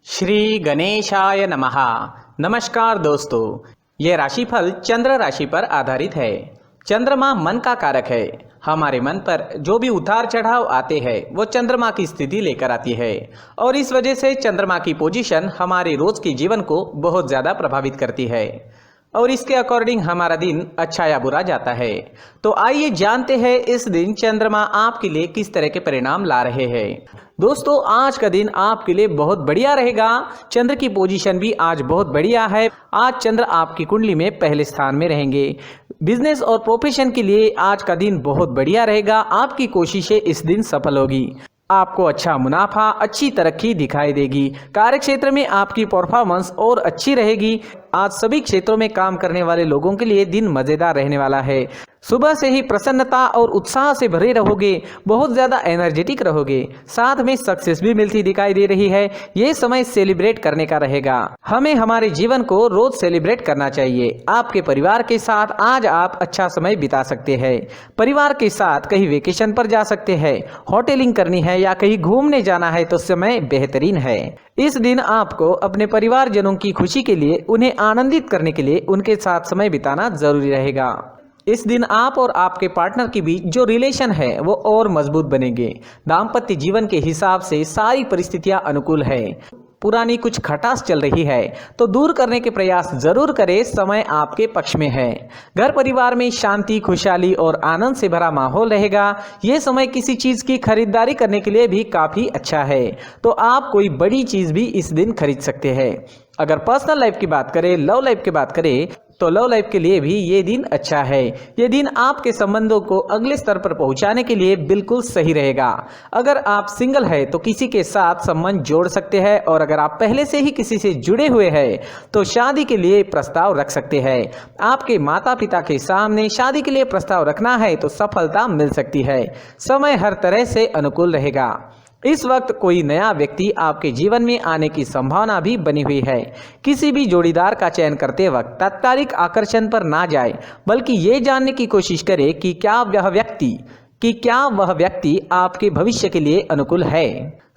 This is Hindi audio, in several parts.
श्री गणेशाय नमः। नमस्कार दोस्तों, ये राशिफल चंद्र राशि पर आधारित है। चंद्रमा मन का कारक है। हमारे मन पर जो भी उतार चढ़ाव आते हैं वो चंद्रमा की स्थिति लेकर आती है और इस वजह से चंद्रमा की पोजीशन हमारे रोज के जीवन को बहुत ज़्यादा प्रभावित करती है और इसके अकॉर्डिंग हमारा दिन अच्छा या बुरा जाता है। तो आइए जानते हैं इस दिन चंद्रमा आपके लिए किस तरह के परिणाम ला रहे हैं। दोस्तों, आज का दिन आपके लिए बहुत बढ़िया रहेगा। चंद्र की पोजीशन भी आज बहुत बढ़िया है। आज चंद्र आपकी कुंडली में पहले स्थान में रहेंगे। बिजनेस और प्रोफेशन के लिए आज का दिन बहुत बढ़िया रहेगा। आपकी कोशिशें इस दिन सफल होगी। आपको अच्छा मुनाफा, अच्छी तरक्की दिखाई देगी। कार्य क्षेत्र में आपकी परफॉर्मेंस और अच्छी रहेगी। आज सभी क्षेत्रों में काम करने वाले लोगों के लिए दिन मजेदार रहने वाला है। सुबह से ही प्रसन्नता और उत्साह से भरे रहोगे, बहुत ज़्यादा एनर्जेटिक रहोगे, साथ में सक्सेस भी मिलती दिखाई दे रही है। ये समय सेलिब्रेट करने का रहेगा। हमें हमारे जीवन को रोज सेलिब्रेट करना चाहिए। आपके परिवार के साथ आज आप अच्छा समय बिता सकते हैं। परिवार के साथ कहीं वेकेशन पर जा सकते हैं, होटलिंग करनी है या कहीं घूमने जाना है तो समय बेहतरीन है। इस दिन आपको अपने परिवारजनों की खुशी के लिए, उन्हें आनंदित करने के लिए उनके साथ समय बिताना जरूरी रहेगा। इस दिन आप और आपके पार्टनर के बीच जो रिलेशन है वो और मजबूत बनेंगे। दाम्पत्य जीवन के हिसाब से सारी परिस्थितियां अनुकूल है। पुरानी कुछ खटास चल रही है तो दूर करने के प्रयास जरूर करें। समय आपके पक्ष में है। घर परिवार में शांति, खुशहाली और आनंद से भरा माहौल रहेगा। ये समय किसी चीज की खरीदारी करने के लिए भी काफी अच्छा है, तो आप कोई बड़ी चीज भी इस दिन खरीद सकते हैं। अगर पर्सनल लाइफ की बात करें, लव लाइफ की बात करें तो लव लाइफ के लिए भी ये दिन अच्छा है। ये दिन आपके संबंधों को अगले स्तर पर पहुंचाने के लिए बिल्कुल सही रहेगा। अगर आप सिंगल है तो किसी के साथ संबंध जोड़ सकते हैं और अगर आप पहले से ही किसी से जुड़े हुए हैं तो शादी के लिए प्रस्ताव रख सकते हैं। आपके माता पिता के सामने शादी के लिए प्रस्ताव रखना है तो सफलता मिल सकती है। समय हर तरह से अनुकूल रहेगा। इस वक्त कोई नया व्यक्ति आपके जीवन में आने की संभावना भी बनी हुई है। किसी भी जोड़ीदार का चयन करते वक्त तात्कालिक आकर्षण पर ना जाए, बल्कि ये जानने की कोशिश करें कि क्या वह व्यक्ति आपके भविष्य के लिए अनुकूल है।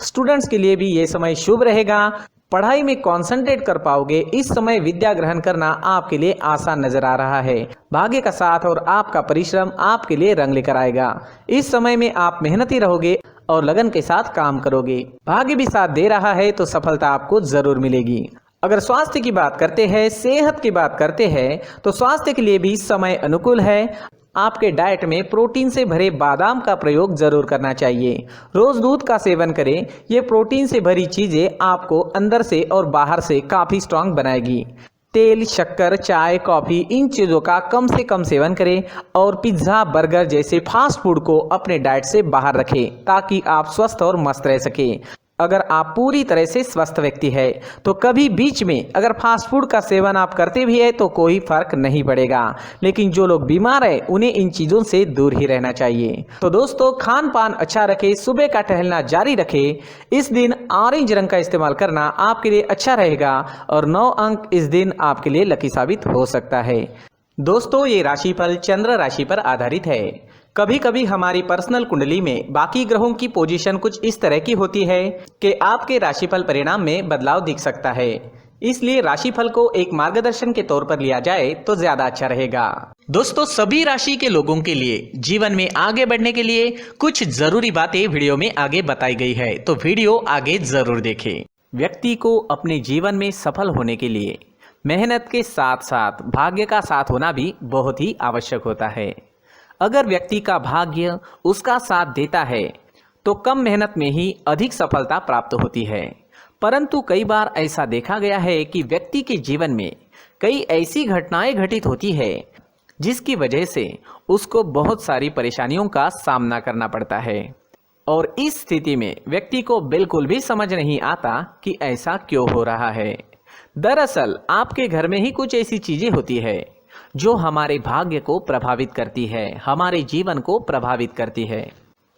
स्टूडेंट्स के लिए भी ये समय शुभ रहेगा। पढ़ाई में कंसंट्रेट कर पाओगे। इस समय विद्या ग्रहण करना आपके लिए आसान नजर आ रहा है। भाग्य का साथ और आपका परिश्रम आपके लिए रंग लेकर आएगा। इस समय में आप मेहनती रहोगे और लगन के साथ काम करोगे। भाग्य भी साथ दे रहा है तो सफलता आपको जरूर मिलेगी। अगर स्वास्थ्य की बात करते हैं, सेहत की बात करते हैं तो स्वास्थ्य के लिए भी समय अनुकूल है। आपके डाइट में प्रोटीन से भरे बादाम का प्रयोग जरूर करना चाहिए। रोज दूध का सेवन करें। ये प्रोटीन से भरी चीजें आपको अंदर से और बाहर से काफी स्ट्रांग बनाएगी। तेल, शक्कर, चाय, कॉफी, इन चीज़ों का कम से कम सेवन करें और पिज्ज़ा, बर्गर जैसे फास्ट फूड को अपने डाइट से बाहर रखें ताकि आप स्वस्थ और मस्त रह सकें। अगर आप पूरी तरह से स्वस्थ व्यक्ति है तो कभी बीच में अगर फास्ट फूड का सेवन आप करते भी है तो कोई फर्क नहीं पड़ेगा, लेकिन जो लोग बीमार है उन्हें इन चीज़ों से दूर ही रहना चाहिए। तो दोस्तों, खान पान अच्छा रखें, सुबह का टहलना जारी रखें। इस दिन ऑरेंज रंग का इस्तेमाल करना आपके लिए अच्छा रहेगा और 9 अंक इस दिन आपके लिए लकी साबित हो सकता है। दोस्तों, ये राशिफल चंद्र राशि पर आधारित है। कभी कभी हमारी पर्सनल कुंडली में बाकी ग्रहों की पोजीशन कुछ इस तरह की होती है कि आपके राशिफल परिणाम में बदलाव दिख सकता है। इसलिए राशिफल को एक मार्गदर्शन के तौर पर लिया जाए तो ज्यादा अच्छा रहेगा। दोस्तों, सभी राशि के लोगों के लिए जीवन में आगे बढ़ने के लिए कुछ जरूरी बातें वीडियो में आगे बताई गई है, तो वीडियो आगे जरूर देखें। व्यक्ति को अपने जीवन में सफल होने के लिए मेहनत के साथ साथ भाग्य का साथ होना भी बहुत ही आवश्यक होता है। अगर व्यक्ति का भाग्य उसका साथ देता है तो कम मेहनत में ही अधिक सफलता प्राप्त होती है, परंतु कई बार ऐसा देखा गया है कि व्यक्ति के जीवन में कई ऐसी घटनाएं घटित होती है जिसकी वजह से उसको बहुत सारी परेशानियों का सामना करना पड़ता है और इस स्थिति में व्यक्ति को बिल्कुल भी समझ नहीं आता कि ऐसा क्यों हो रहा है। दरअसल आपके घर में ही कुछ ऐसी चीजें होती है जो हमारे भाग्य को प्रभावित करती है, हमारे जीवन को प्रभावित करती है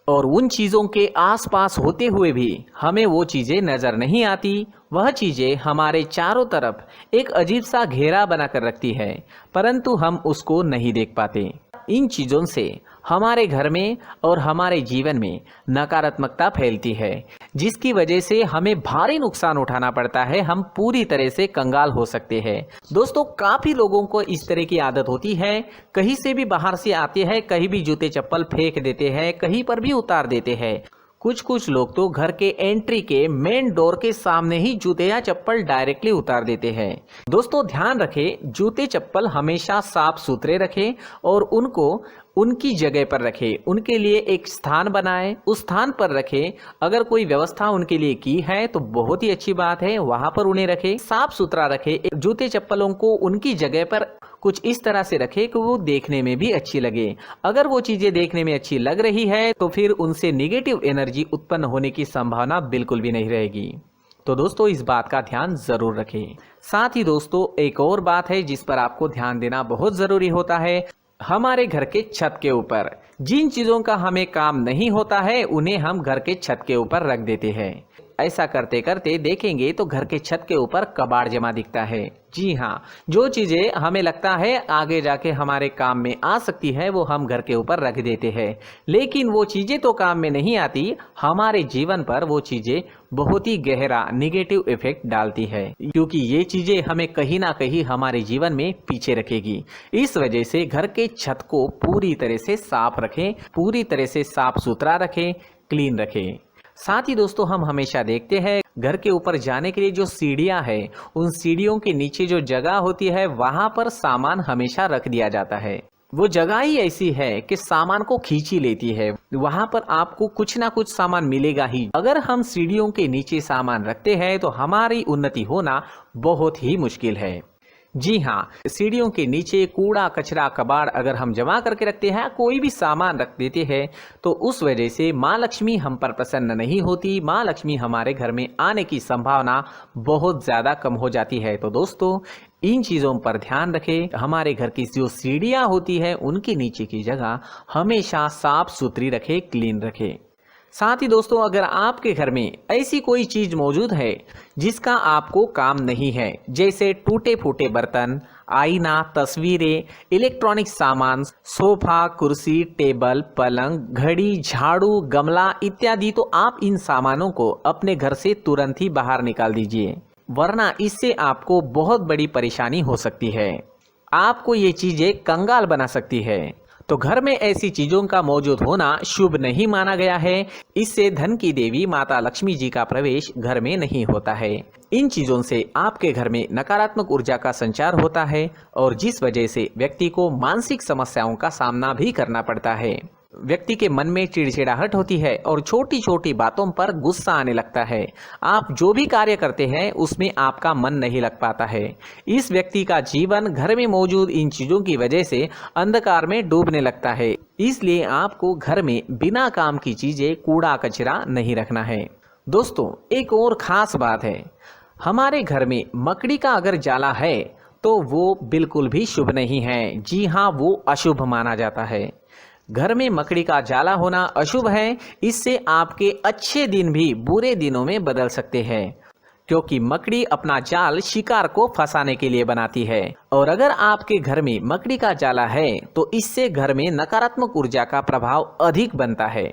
और उन चीज़ों के आसपास होते हुए भी हमें वो चीज़ें नज़र नहीं आती। वह चीज़ें हमारे चारों तरफ एक अजीब सा घेरा बनाकर रखती है, परंतु हम उसको नहीं देख पाते। इन चीज़ों से हमारे घर में और हमारे जीवन में नकारात्मकता फैलती है, जिसकी वजह से हमें भारी नुकसान उठाना पड़ता है। हम पूरी तरह से कंगाल हो सकते हैं। दोस्तों, काफ़ी लोगों को इस तरह की आदत होती है, कहीं से भी बाहर से आते हैं, कहीं भी जूते चप्पल फेंक देते हैं, कहीं पर भी उतार देते हैं। कुछ लोग तो घर के एंट्री के मेन डोर के सामने ही जूते या चप्पल डायरेक्टली उतार देते हैं। दोस्तों, ध्यान रखें, जूते चप्पल हमेशा साफ सुथरे रखें और उनको उनकी जगह पर रखें। उनके लिए एक स्थान बनाएं, उस स्थान पर रखें। अगर कोई व्यवस्था उनके लिए की है तो बहुत ही अच्छी बात है, वहां पर उन्हें रखें, साफ सुथरा रखें। जूते चप्पलों को उनकी जगह पर कुछ इस तरह से रखें कि वो देखने में भी अच्छी लगे। अगर वो चीजें देखने में अच्छी लग रही है तो फिर उनसे नेगेटिव एनर्जी उत्पन्न होने की संभावना बिल्कुल भी नहीं रहेगी। तो दोस्तों, इस बात का ध्यान जरूर रखें। साथ ही दोस्तों, एक और बात है जिस पर आपको ध्यान देना बहुत जरूरी होता है। हमारे घर के छत के ऊपर जिन चीजों का हमें काम नहीं होता है उन्हें हम घर के छत के ऊपर रख देते हैं। ऐसा करते करते देखेंगे तो घर के छत के ऊपर कबाड़ जमा दिखता है। जी हाँ, जो चीजें हमें लगता है आगे जाके हमारे काम में आ सकती है वो हम घर के ऊपर रख देते हैं, लेकिन वो चीजें तो काम में नहीं आती, हमारे जीवन पर वो चीजें बहुत ही गहरा नेगेटिव इफेक्ट डालती है, क्योंकि ये चीजें हमें कहीं ना कहीं हमारे जीवन में पीछे रखेगी। इस वजह से घर के छत को पूरी तरह से साफ रखें, पूरी तरह से साफ सुथरा रखें, क्लीन रखें। साथ ही दोस्तों, हम हमेशा देखते हैं घर के ऊपर जाने के लिए जो सीढ़ियां हैं, उन सीढ़ियों के नीचे जो जगह होती है वहां पर सामान हमेशा रख दिया जाता है। वो जगह ही ऐसी है कि सामान को खींच ही लेती है, वहां पर आपको कुछ ना कुछ सामान मिलेगा ही। अगर हम सीढ़ियों के नीचे सामान रखते हैं तो हमारी उन्नति होना बहुत ही मुश्किल है। जी हाँ, सीढ़ियों के नीचे कूड़ा कचरा कबाड़ अगर हम जमा करके रखते हैं, कोई भी सामान रख देते हैं, तो उस वजह से माँ लक्ष्मी हम पर प्रसन्न नहीं होती। माँ लक्ष्मी हमारे घर में आने की संभावना बहुत ज़्यादा कम हो जाती है। तो दोस्तों, इन चीज़ों पर ध्यान रखें। हमारे घर की जो सीढ़ियाँ होती है उनके नीचे की जगह हमेशा साफ सुथरी रखें, क्लीन रखें। साथ ही दोस्तों, अगर आपके घर में ऐसी कोई चीज मौजूद है जिसका आपको काम नहीं है, जैसे टूटे फूटे बर्तन, आईना, तस्वीरें, इलेक्ट्रॉनिक सामान, सोफा, कुर्सी, टेबल, पलंग, घड़ी, झाड़ू, गमला इत्यादि, तो आप इन सामानों को अपने घर से तुरंत ही बाहर निकाल दीजिए, वरना इससे आपको बहुत बड़ी परेशानी हो सकती है। आपको ये चीजें कंगाल बना सकती है। तो घर में ऐसी चीजों का मौजूद होना शुभ नहीं माना गया है। इससे धन की देवी माता लक्ष्मी जी का प्रवेश घर में नहीं होता है। इन चीजों से आपके घर में नकारात्मक ऊर्जा का संचार होता है और जिस वजह से व्यक्ति को मानसिक समस्याओं का सामना भी करना पड़ता है। व्यक्ति के मन में चिड़चिड़ाहट होती है और छोटी छोटी बातों पर गुस्सा आने लगता है। आप जो भी कार्य करते हैं उसमें आपका मन नहीं लग पाता है। इस व्यक्ति का जीवन घर में मौजूद इन चीजों की वजह से अंधकार में डूबने लगता है। इसलिए आपको घर में बिना काम की चीजें, कूड़ा कचरा नहीं रखना है। दोस्तों, एक और खास बात है, हमारे घर में मकड़ी का अगर जाला है तो वो बिल्कुल भी शुभ नहीं है। जी हाँ, वो अशुभ माना जाता है। घर में मकड़ी का जाला होना अशुभ है। इससे आपके अच्छे दिन भी बुरे दिनों में बदल सकते हैं, क्योंकि मकड़ी अपना जाल शिकार को फंसाने के लिए बनाती है। और अगर आपके घर में मकड़ी का जाला है तो इससे घर में नकारात्मक ऊर्जा का प्रभाव अधिक बनता है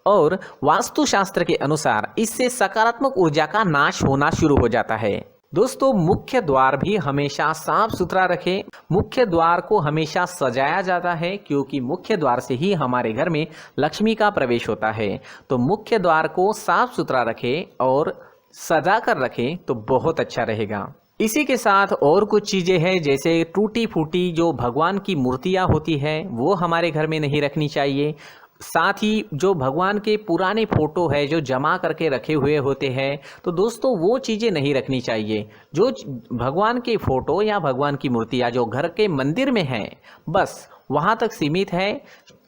और वास्तुशास्त्र के अनुसार इससे सकारात्मक ऊर्जा का नाश होना शुरू हो जाता है। दोस्तों, मुख्य द्वार भी हमेशा साफ सुथरा रखें। मुख्य द्वार को हमेशा सजाया जाता है, क्योंकि मुख्य द्वार से ही हमारे घर में लक्ष्मी का प्रवेश होता है। तो मुख्य द्वार को साफ सुथरा रखें और सजा कर रखें तो बहुत अच्छा रहेगा। इसी के साथ और कुछ चीजें हैं, जैसे टूटी फूटी जो भगवान की मूर्तियां होती है वो हमारे घर में नहीं रखनी चाहिए। साथ ही जो भगवान के पुराने फोटो है जो जमा करके रखे हुए होते हैं, तो दोस्तों वो चीज़ें नहीं रखनी चाहिए। जो भगवान के फोटो या भगवान की मूर्तियाँ जो घर के मंदिर में हैं, बस वहाँ तक सीमित है।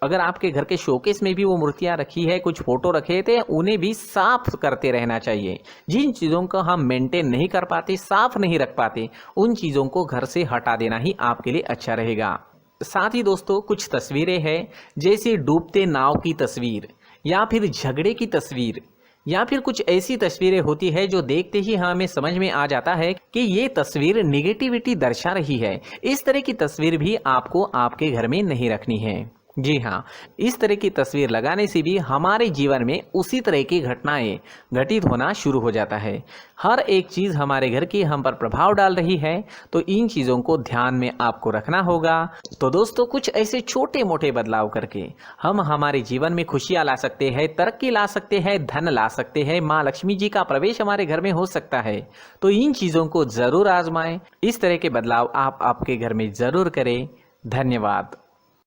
अगर आपके घर के शोकेस में भी वो मूर्तियाँ रखी है, कुछ फोटो रखे थे, उन्हें भी साफ करते रहना चाहिए। जिन चीज़ों को हम मेंटेन नहीं कर पाते, साफ नहीं रख पाते, उन चीज़ों को घर से हटा देना ही आपके लिए अच्छा रहेगा। साथ ही दोस्तों, कुछ तस्वीरें हैं, जैसे डूबते नाव की तस्वीर या फिर झगड़े की तस्वीर या फिर कुछ ऐसी तस्वीरें होती है जो देखते ही हमें समझ में आ जाता है कि ये तस्वीर निगेटिविटी दर्शा रही है। इस तरह की तस्वीर भी आपको आपके घर में नहीं रखनी है। जी हाँ, इस तरह की तस्वीर लगाने से भी हमारे जीवन में उसी तरह की घटनाएं घटित होना शुरू हो जाता है। हर एक चीज़ हमारे घर की हम पर प्रभाव डाल रही है, तो इन चीज़ों को ध्यान में आपको रखना होगा। तो दोस्तों, कुछ ऐसे छोटे मोटे बदलाव करके हम हमारे जीवन में खुशियाँ ला सकते हैं, तरक्की ला सकते हैं, धन ला सकते हैं, माँ लक्ष्मी जी का प्रवेश हमारे घर में हो सकता है। तो इन चीज़ों को ज़रूर आजमाएं। इस तरह के बदलाव आप आपके घर में ज़रूर करें। धन्यवाद।